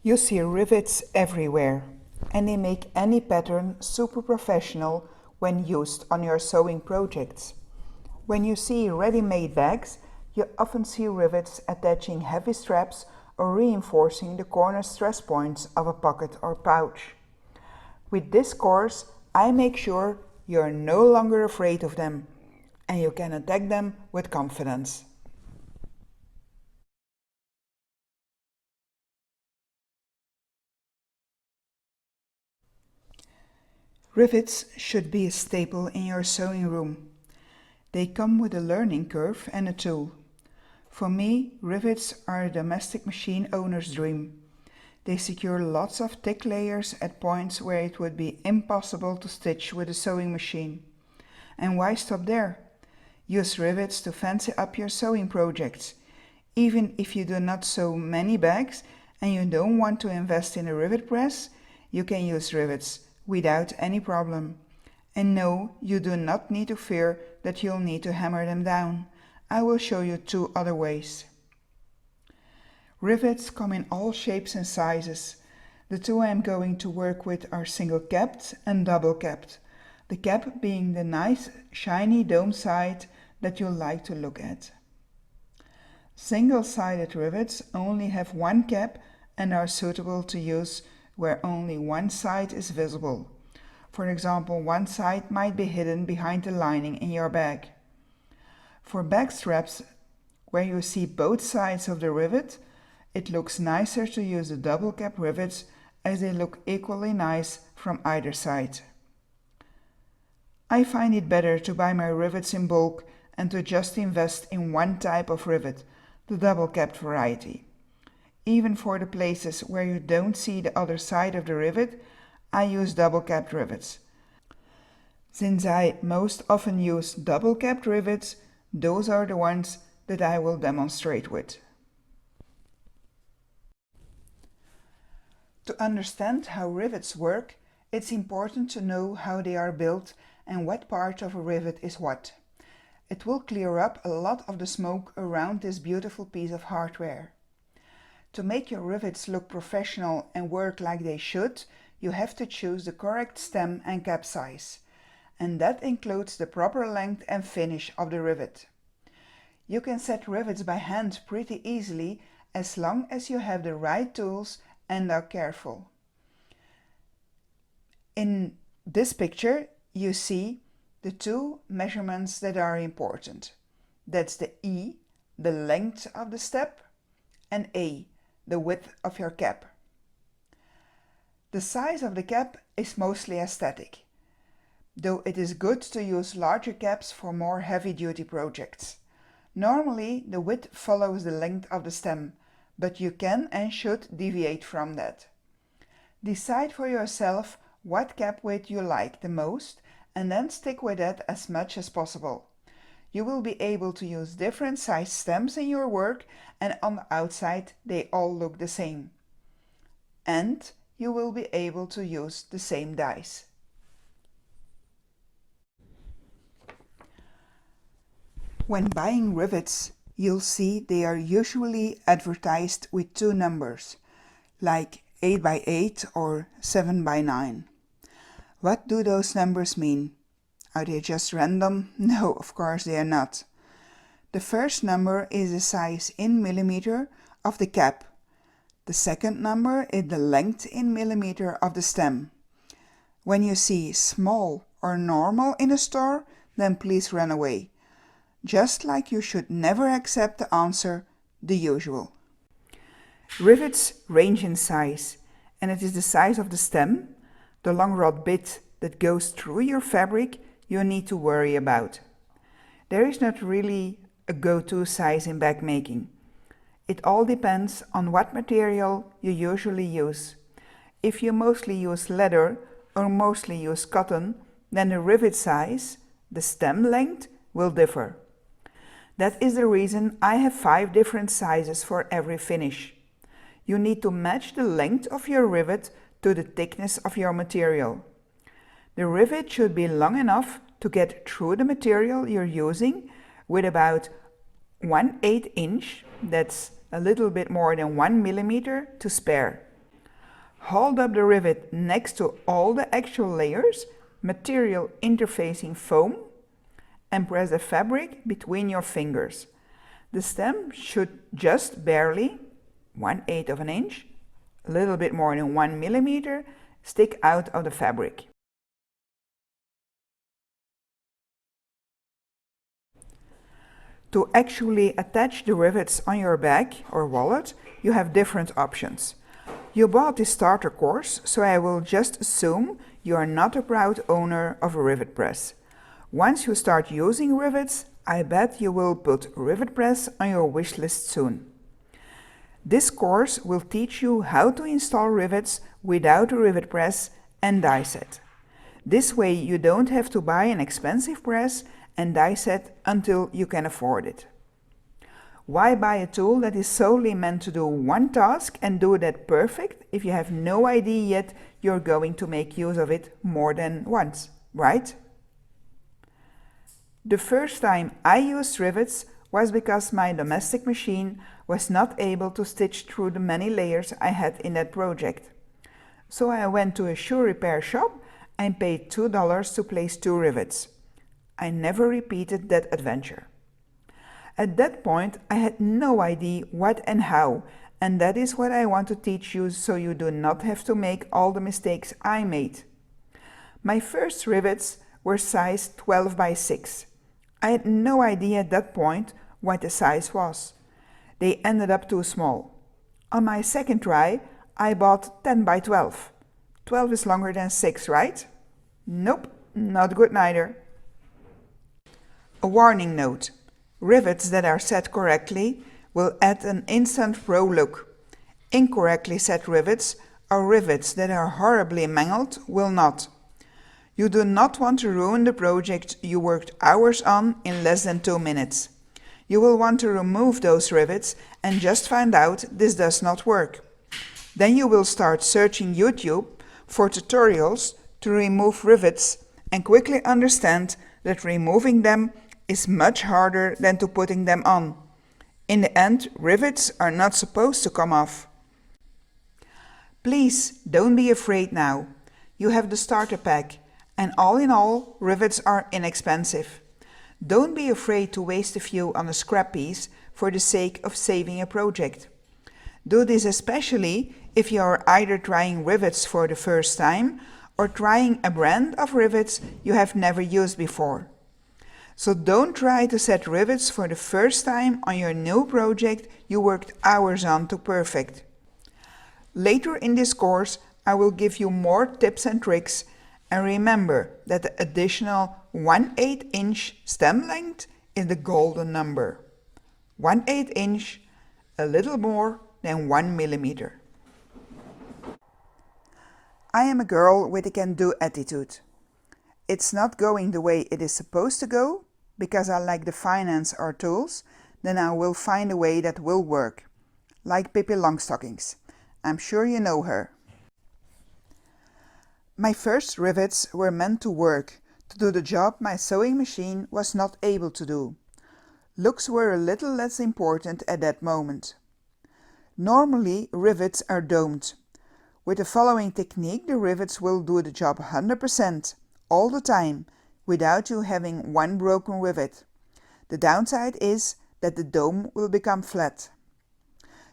You see rivets everywhere, and they make any pattern super professional when used on your sewing projects. When you see ready-made bags, you often see rivets attaching heavy straps or reinforcing the corner stress points of a pocket or pouch. With this course, I make sure you are no longer afraid of them, and you can attack them with confidence. Rivets should be a staple in your sewing room. They come with a learning curve and a tool. For me, rivets are a domestic machine owner's dream. They secure lots of thick layers at points where it would be impossible to stitch with a sewing machine. And why stop there? Use rivets to fancy up your sewing projects. Even if you do not sew many bags and you don't want to invest in a rivet press, you can use rivets without any problem. And no, you do not need to fear that you'll need to hammer them down. I will show you 2 other ways. Rivets come in all shapes and sizes. The 2 I'm going to work with are single capped and double capped. The cap being the nice shiny dome side that you like to look at. Single-sided rivets only have 1 cap and are suitable to use where only one side is visible. For example, one side might be hidden behind the lining in your bag. For bag straps, where you see both sides of the rivet, it looks nicer to use the double cap rivets as they look equally nice from either side. I find it better to buy my rivets in bulk and to just invest in one type of rivet, the double capped variety. Even for the places where you don't see the other side of the rivet, I use double capped rivets. Since I most often use double capped rivets, those are the ones that I will demonstrate with. To understand how rivets work, it's important to know how they are built and what part of a rivet is what. It will clear up a lot of the smoke around this beautiful piece of hardware. To make your rivets look professional and work like they should, you have to choose the correct stem and cap size, and that includes the proper length and finish of the rivet. You can set rivets by hand pretty easily as long as you have the right tools and are careful. In this picture, you see the 2 measurements that are important. That's the E, the length of the step, and A, the width of your cap. The size of the cap is mostly aesthetic, though it is good to use larger caps for more heavy-duty projects. Normally, the width follows the length of the stem, but you can and should deviate from that. Decide for yourself what cap width you like the most and then stick with that as much as possible. You will be able to use different size stems in your work, and on the outside they all look the same. And you will be able to use the same dies. When buying rivets, you'll see they are usually advertised with 2 numbers, like 8x8 or 7x9. What do those numbers mean? Are they just random? No, of course they are not. The first number is the size in millimeter of the cap. The second number is the length in millimeter of the stem. When you see small or normal in a store, then please run away. Just like you should never accept the answer, the usual. Rivets range in size, and it is the size of the stem, the long rod bit that goes through your fabric, you need to worry about. There is not really a go-to size in bag making. It all depends on what material you usually use. If you mostly use leather or mostly use cotton, then the rivet size, the stem length, will differ. That is the reason I have 5 different sizes for every finish. You need to match the length of your rivet to the thickness of your material. The rivet should be long enough to get through the material you're using with about 1/8 inch, that's a little bit more than 1 millimeter, to spare. Hold up the rivet next to all the actual layers, material interfacing foam, and press the fabric between your fingers. The stem should just barely, 1/8 of an inch, a little bit more than 1 millimeter, stick out of the fabric. To actually attach the rivets on your bag or wallet, you have different options. You bought the starter course, so I will just assume you are not a proud owner of a rivet press. Once you start using rivets, I bet you will put rivet press on your wish list soon. This course will teach you how to install rivets without a rivet press and die set. This way you don't have to buy an expensive press and die set until you can afford it. Why buy a tool that is solely meant to do one task and do that perfect if you have no idea yet you're going to make use of it more than once, right? The first time I used rivets was because my domestic machine was not able to stitch through the many layers I had in that project. So I went to a shoe repair shop and paid $2 to place 2 rivets. I never repeated that adventure. At that point, I had no idea what and how, and that is what I want to teach you so you do not have to make all the mistakes I made. My first rivets were size 12 by 6. I had no idea at that point what the size was. They ended up too small. On my second try, I bought 10 by 12. 12 is longer than 6, right? Nope, not good neither. A warning note. Rivets that are set correctly will add an instant pro look. Incorrectly set rivets or rivets that are horribly mangled will not. You do not want to ruin the project you worked hours on in less than 2 minutes. You will want to remove those rivets and just find out this does not work. Then you will start searching YouTube for tutorials to remove rivets and quickly understand that removing them is much harder than to putting them on. In the end, rivets are not supposed to come off. Please don't be afraid now. You have the starter pack, and all in all, rivets are inexpensive. Don't be afraid to waste a few on a scrap piece for the sake of saving a project. Do this especially if you are either trying rivets for the first time or trying a brand of rivets you have never used before. So don't try to set rivets for the first time on your new project you worked hours on to perfect. Later in this course, I will give you more tips and tricks, and remember that the additional 1/8 inch stem length is the golden number. 1/8 inch, a little more than 1 millimeter. I am a girl with a can-do attitude. It's not going the way it is supposed to go, because I like the finance or tools, then I will find a way that will work. Like Pippi Longstockings. I'm sure you know her. My first rivets were meant to work, to do the job my sewing machine was not able to do. Looks were a little less important at that moment. Normally, rivets are domed. With the following technique, the rivets will do the job 100%, all the time, without you having one broken rivet. The downside is that the dome will become flat.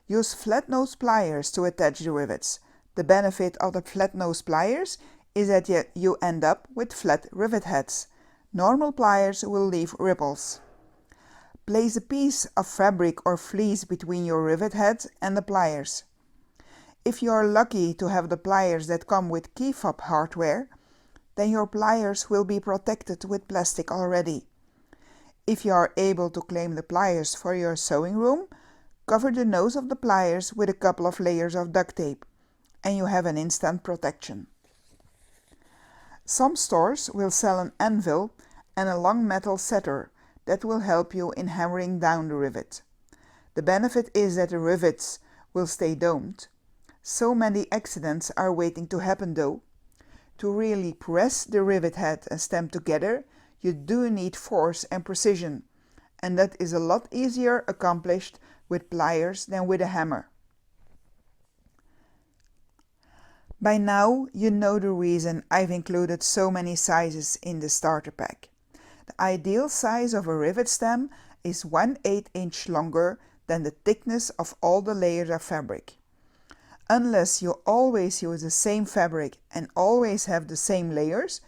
Use flat nose pliers to attach the rivets. The benefit of the flat nose pliers is that you end up with flat rivet heads. Normal pliers will leave ripples. Place a piece of fabric or fleece between your rivet head and the pliers. If you are lucky to have the pliers that come with key fob hardware, then your pliers will be protected with plastic already. If you are able to claim the pliers for your sewing room, cover the nose of the pliers with a couple of layers of duct tape, and you have an instant protection. Some stores will sell an anvil and a long metal setter that will help you in hammering down the rivet. The benefit is that the rivets will stay domed. So many accidents are waiting to happen though. To really press the rivet head and stem together, you do need force and precision, and that is a lot easier accomplished with pliers than with a hammer. By now you know the reason I've included so many sizes in the starter pack. The ideal size of a rivet stem is 1/8 inch longer than the thickness of all the layers of fabric. Unless you always use the same fabric and always have the same layers,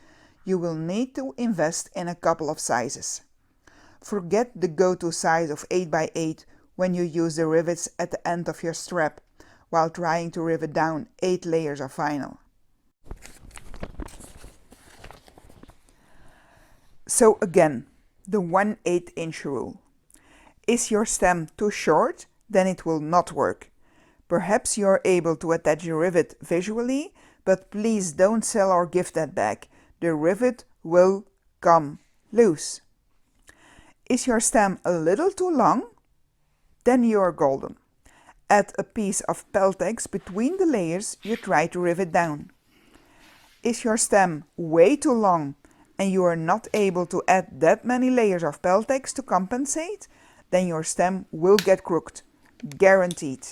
you will need to invest in a couple of sizes. Forget the go-to size of 8x8 when you use the rivets at the end of your strap while trying to rivet down 8 layers of vinyl. So again, the 1/8 inch rule. Is your stem too short? Then it will not work. Perhaps you are able to attach the rivet visually, but please don't sell or gift that back. The rivet will come loose. Is your stem a little too long? Then you are golden. Add a piece of Peltex between the layers you try to rivet down. Is your stem way too long and you are not able to add that many layers of Peltex to compensate? Then your stem will get crooked, guaranteed.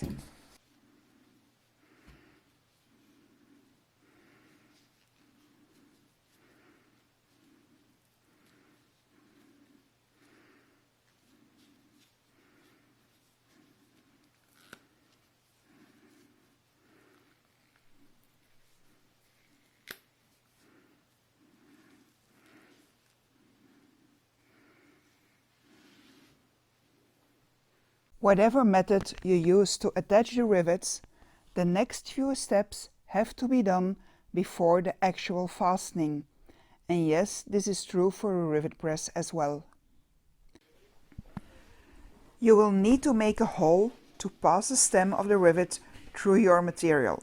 Whatever method you use to attach the rivets, the next few steps have to be done before the actual fastening. And yes, this is true for a rivet press as well. You will need to make a hole to pass the stem of the rivet through your material.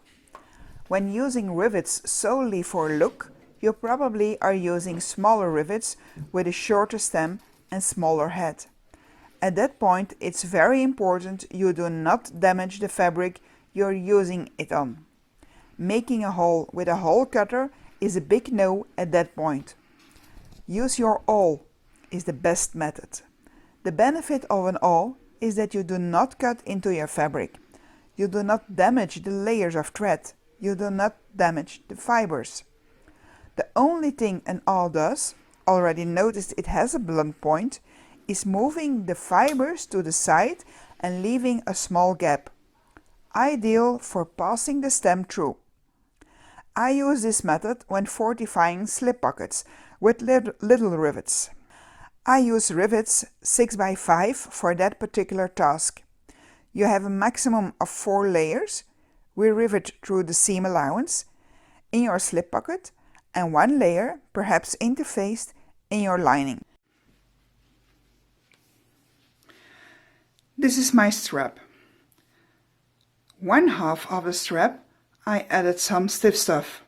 When using rivets solely for look, you probably are using smaller rivets with a shorter stem and smaller head. At that point, it's very important you do not damage the fabric you're using it on. Making a hole with a hole cutter is a big no at that point. Use your awl is the best method. The benefit of an awl is that you do not cut into your fabric. You do not damage the layers of thread. You do not damage the fibers. The only thing an awl does, already noticed it has a blunt point, is moving the fibers to the side and leaving a small gap, ideal for passing the stem through. I use this method when fortifying slip pockets with little rivets. I use rivets 6x5 for that particular task. You have a maximum of 4 layers. We rivet through the seam allowance in your slip pocket and 1 layer, perhaps interfaced, in your lining. This is my strap. One half of the strap I added some stiff stuff.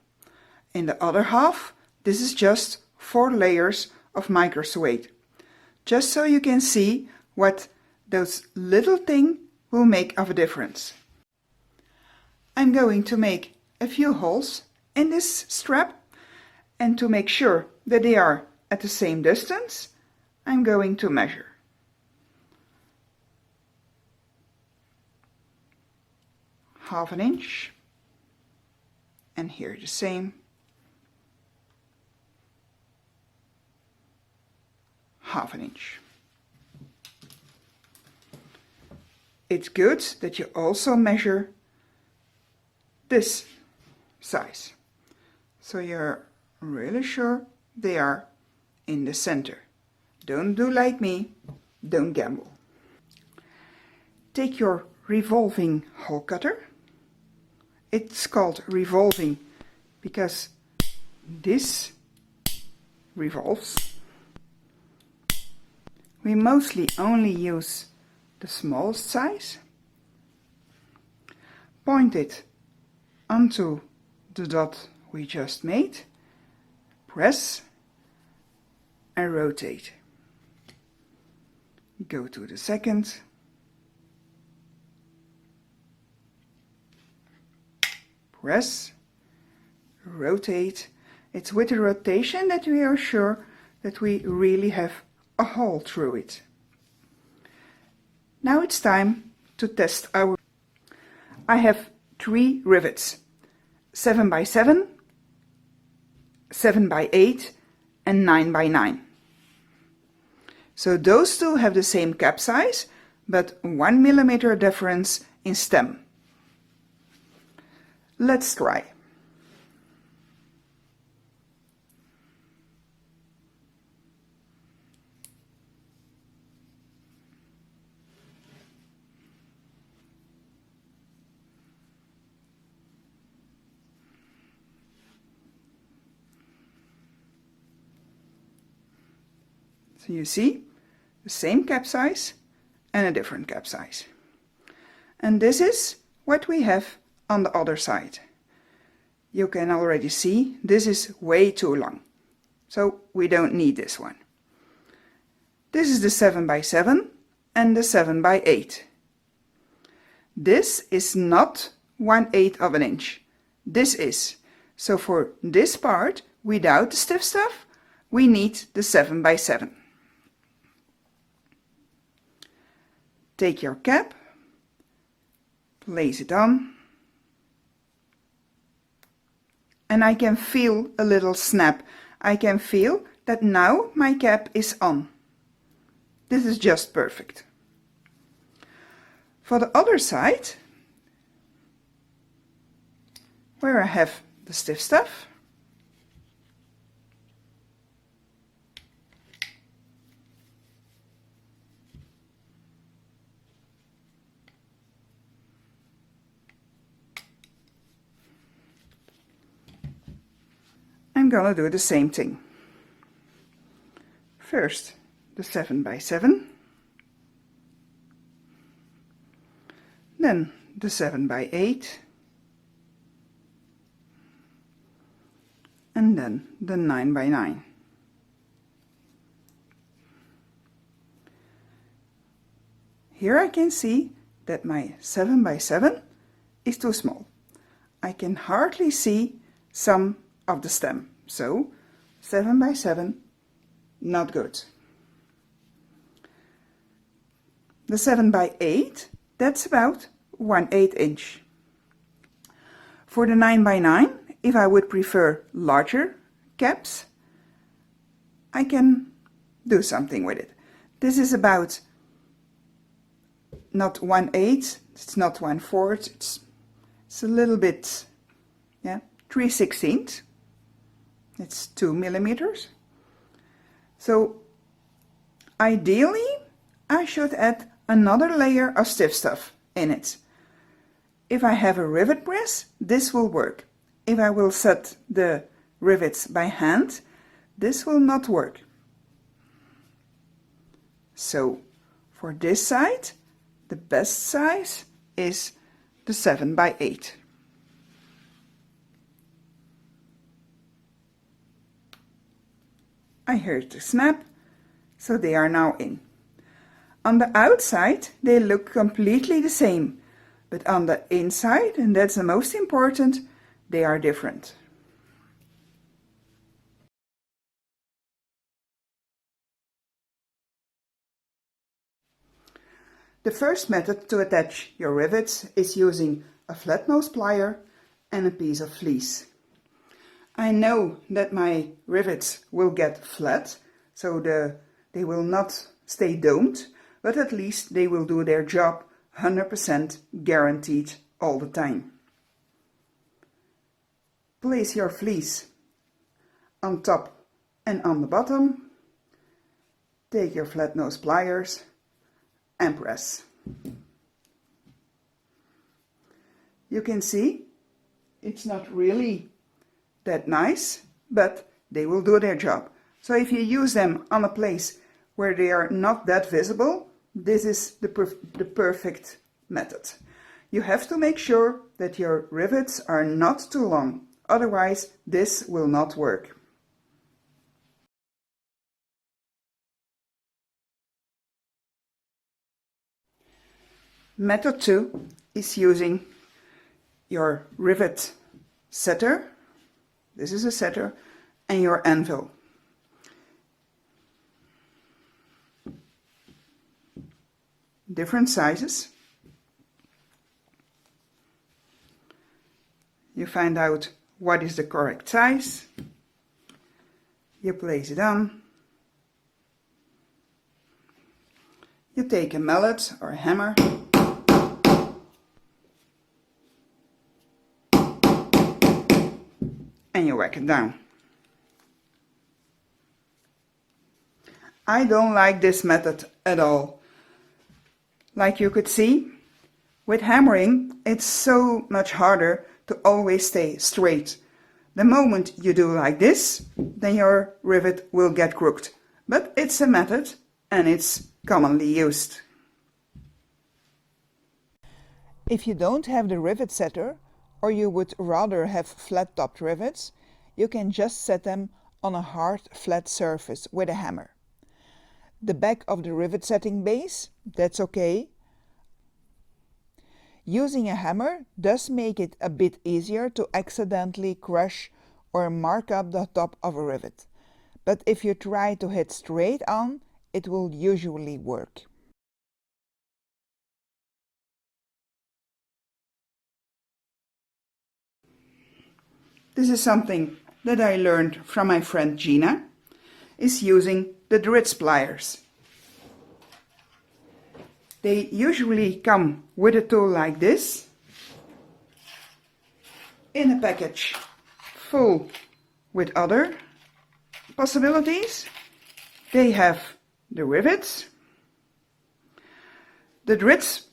In the other half, this is just 4 layers of micro suede. Just so you can see what those little things will make of a difference. I'm going to make a few holes in this strap, and to make sure that they are at the same distance, I'm going to measure. Half an inch, and here the same, half an inch. It's good that you also measure this size, so you're really sure they are in the center. Don't do like me, don't gamble. Take your revolving hole cutter. It's called revolving because this revolves. We mostly only use the smallest size. Point it onto the dot we just made, press and rotate. Go to the second, press, rotate. It's with the rotation that we are sure that we really have a hole through it. Now it's time to test our... I have 3 rivets 7 by 7, 7 by 8 and 9 by 9. So those two have the same cap size, but 1 millimeter difference in stem. Let's try. So you see the same cap size and a different cap size. And this is what we have on the other side. You can already see this is way too long, so we don't need this one. This is the 7 by 7 and the 7 by 8. This is not 1/8 of an inch. This is. So for this part, without the stiff stuff, we need the 7 by 7. Take your cap, place it on, and I can feel a little snap. I can feel that now my cap is on. This is just perfect. For the other side, where I have the stiff stuff, I'm gonna do the same thing. First, the 7 by 7, then the 7 by 8, and then the 9 by 9. Here I can see that my 7 by 7 is too small. I can hardly see some of the stem, so 7 by 7, not good. The 7 by 8, that's about 1/8 inch. For the 9 by 9, if I would prefer larger caps, I can do something with it. This is about not 1/8, it's not 1/4, it's a little bit, yeah, 3/16. It's 2 millimeters. So ideally I should add another layer of stiff stuff in it. If I have a rivet press, this will work. If I will set the rivets by hand, this will not work. So for this side, the best size is the 7 by 8. I heard the snap, so they are now in. On the outside, they look completely the same, but on the inside, and that's the most important, they are different. The first method to attach your rivets is using a flat nose plier and a piece of fleece. I know that my rivets will get flat, so they will not stay domed, but at least they will do their job 100% guaranteed all the time. Place your fleece on top and on the bottom. Take your flat nose pliers and press. You can see it's not really that nice, but they will do their job. So if you use them on a place where they are not that visible, this is the perfect method. You have to make sure that your rivets are not too long, otherwise this will not work. Method 2 is using your rivet setter. This is a setter, and your anvil. Different sizes. You find out what is the correct size. You place it on. You take a mallet or a hammer and you whack it down. I don't like this method at all. Like you could see, with hammering it's so much harder to always stay straight. The moment you do like this, then your rivet will get crooked. But it's a method and it's commonly used. If you don't have the rivet setter, or you would rather have flat-topped rivets, you can just set them on a hard flat surface with a hammer. The back of the rivet setting base, that's okay. Using a hammer does make it a bit easier to accidentally crush or mark up the top of a rivet. But if you try to hit straight on, it will usually work. This is something that I learned from my friend Gina, is using the Dritz pliers. They usually come with a tool like this, in a package full with other possibilities. They have the rivets. The Dritz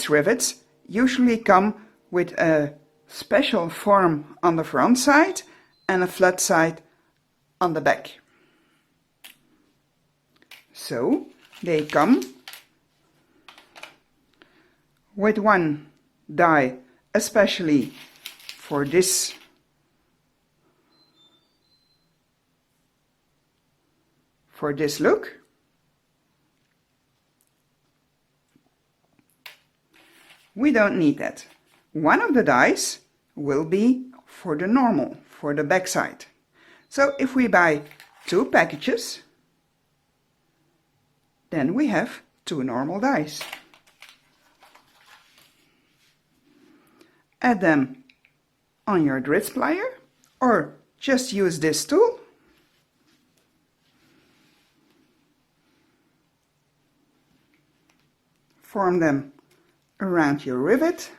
rivets usually come with a special form on the front side and a flat side on the back. So they come with one die especially for this look. We don't need that. One of the dies will be for the normal, for the back side. So if we buy 2 packages, then we have 2 normal dies. Add them on your Dritz plier, or just use this tool. Form them around your rivet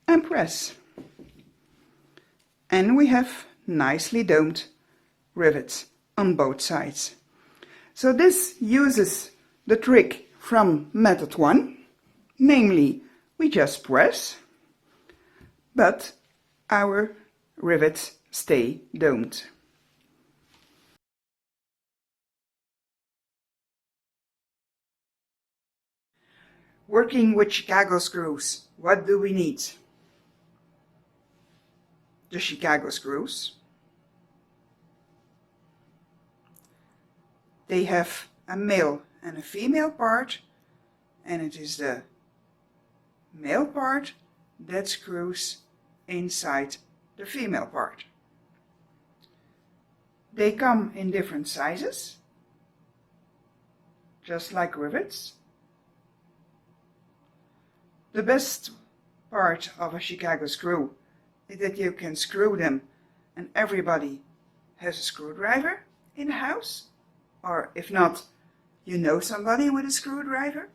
and press. And we have nicely domed rivets on both sides. So this uses the trick from method 1, namely we just press, but our rivets stay domed. Working with Chicago screws, what do we need? The Chicago screws. They have a male and a female part, and it is the male part that screws inside the female part. They come in different sizes, just like rivets. The best part of a Chicago screw is that you can screw them and everybody has a screwdriver in the house, or if not, you know somebody with a screwdriver.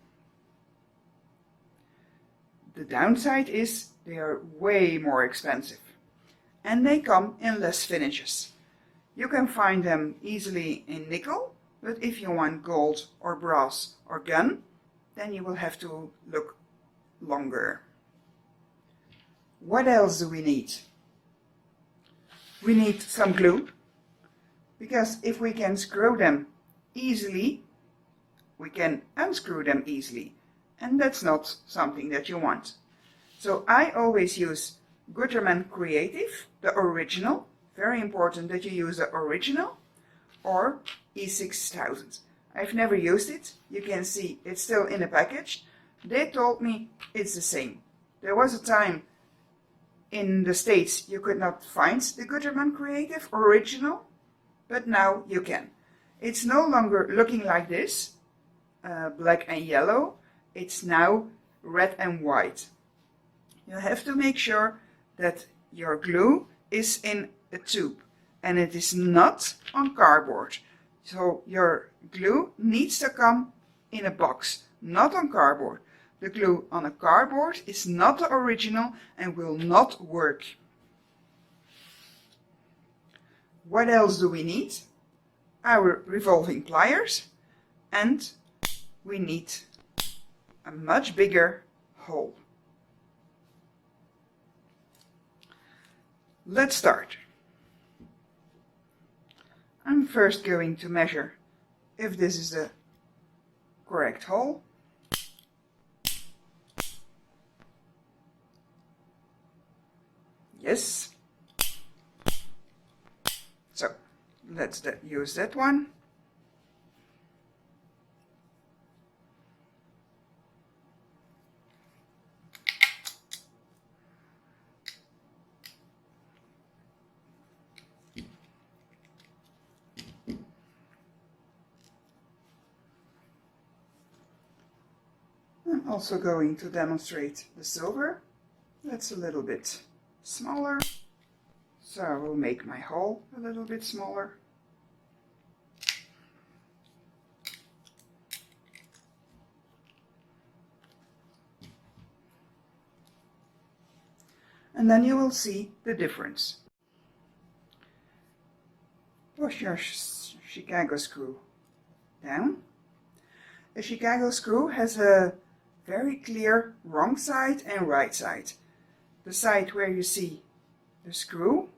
The downside is they are way more expensive and they come in less finishes. You can find them easily in nickel, but if you want gold or brass or gun, then you will have to look longer. What else do we need? We need some glue, because if we can screw them easily, we can unscrew them easily, and that's not something that you want. So I always use Gutermann Creative, the original. Very important that you use the original, or E6000. I've never used it. You can see it's still in the package. They told me it's the same. There was a time in the States you could not find the Gutermann Creative original, but now you can. It's no longer looking like this, black and yellow. It's now red and white. You have to make sure that your glue is in a tube and it is not on cardboard. So your glue needs to come in a box, not on cardboard. The glue on a cardboard is not the original and will not work. What else do we need? Our revolving pliers, and we need a much bigger hole. Let's start. I'm first going to measure if this is the correct hole. Yes. So let's use that one. I'm also going to demonstrate the silver. That's a little bit smaller, so I will make my hole a little bit smaller. And then you will see the difference. Push your Chicago screw down. A Chicago screw has a very clear wrong side and right side. The side where you see the screw,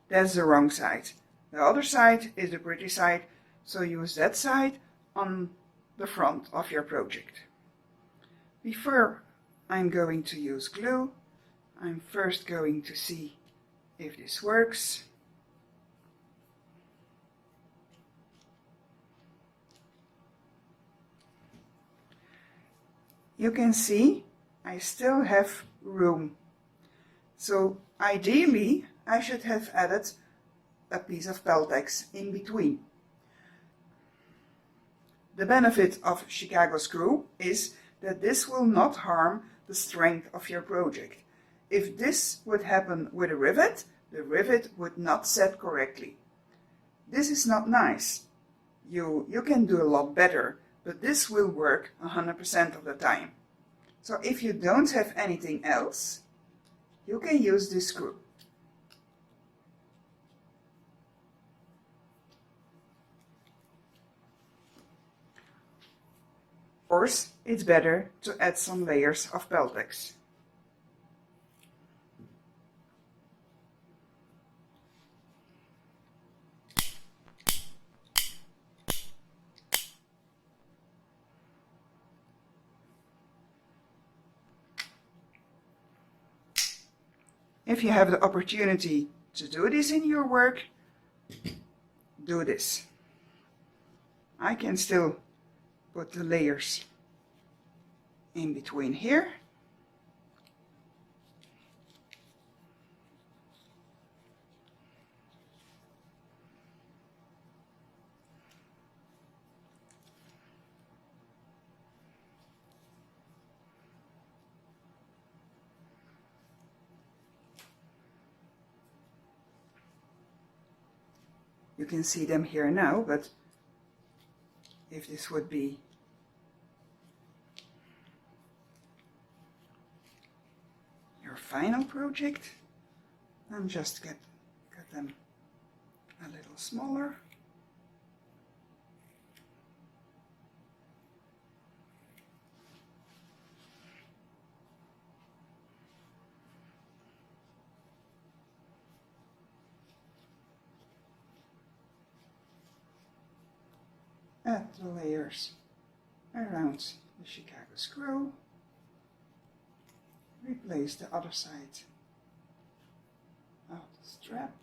that's the wrong side. The other side is the pretty side, so use that side on the front of your project. Before I'm going to use glue, I'm first going to see if this works. You can see I still have room. So ideally I should have added a piece of Peltex in between. The benefit of Chicago screw is that this will not harm the strength of your project. If this would happen with a rivet, the rivet would not set correctly. This is not nice. You can do a lot better, but this will work 100% of the time. So if you don't have anything else, you can use this screw. Of course, it's better to add some layers of Peltex. If you have the opportunity to do this in your work, do this. I can still put the layers in between here. You can see them here now, but if this would be your final project, then just get them a little smaller. Add the layers around the Chicago screw. Replace the other side of the strap.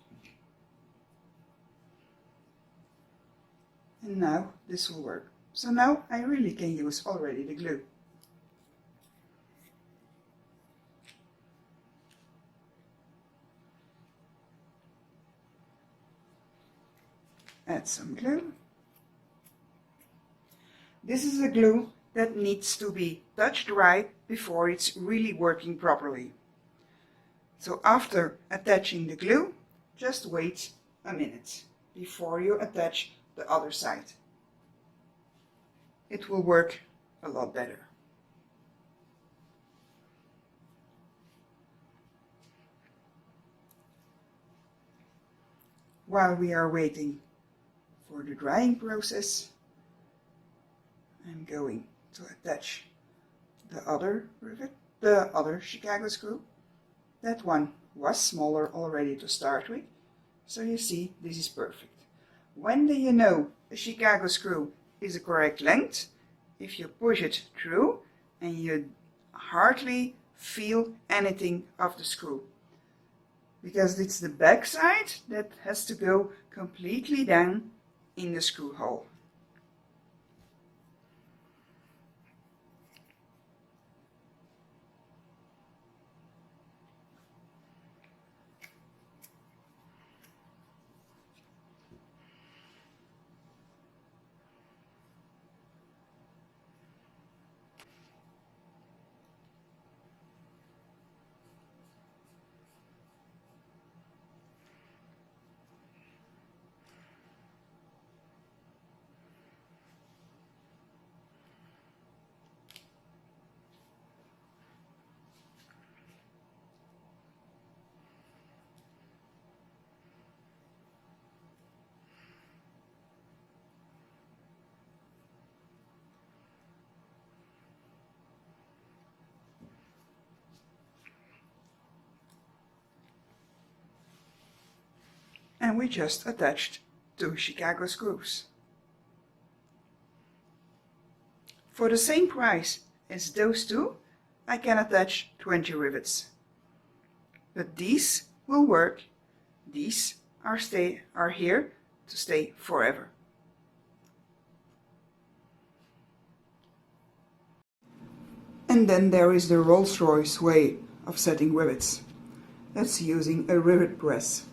And now this will work. So now I really can use already the glue. Add some glue. This is a glue that needs to be touch dry before it's really working properly. So after attaching the glue, just wait a minute before you attach the other side. It will work a lot better. While we are waiting for the drying process, I'm going to attach the other rivet, the other Chicago screw. That one was smaller already to start with, so you see this is perfect. When do you know a Chicago screw is the correct length? If you push it through and you hardly feel anything of the screw. Because it's the back side that has to go completely down in the screw hole. And we just attached 2 Chicago screws. For the same price as those two, I can attach 20 rivets. But these will work. These are here to stay forever. And then there is the Rolls-Royce way of setting rivets. That's using a rivet press.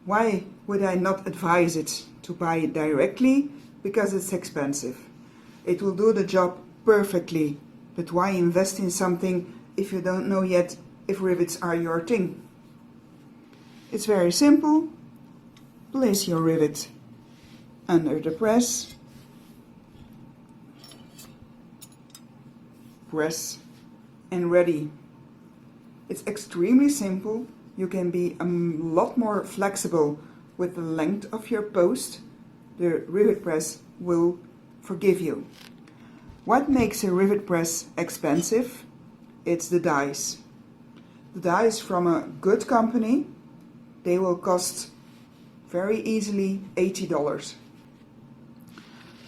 Why would I not advise it to buy it directly? Because it's expensive. It will do the job perfectly, but why invest in something if you don't know yet if rivets are your thing? It's very simple. Place your rivet under the press, press, and ready. It's extremely simple. You can be a lot more flexible with the length of your post. The rivet press will forgive you. What makes a rivet press expensive? It's the dies. The dies from a good company, they will cost very easily $80.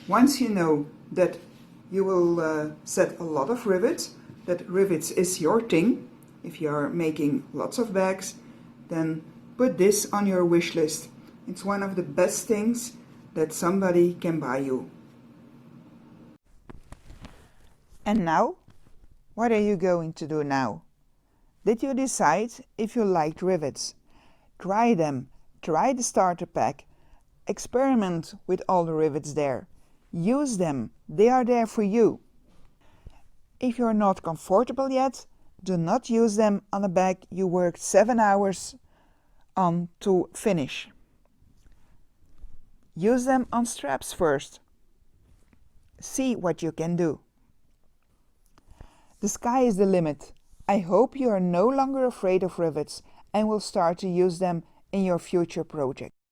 Once you know that you will set a lot of rivets, that rivets is your thing, if you are making lots of bags, then put this on your wish list. It's one of the best things that somebody can buy you. And now? What are you going to do now? Did you decide if you liked rivets? Try them. Try the starter pack. Experiment with all the rivets there. Use them. They are there for you. If you're not comfortable yet, do not use them on a bag you worked 7 hours on to finish. Use them on straps first. See what you can do. The sky is the limit. I hope you are no longer afraid of rivets and will start to use them in your future project.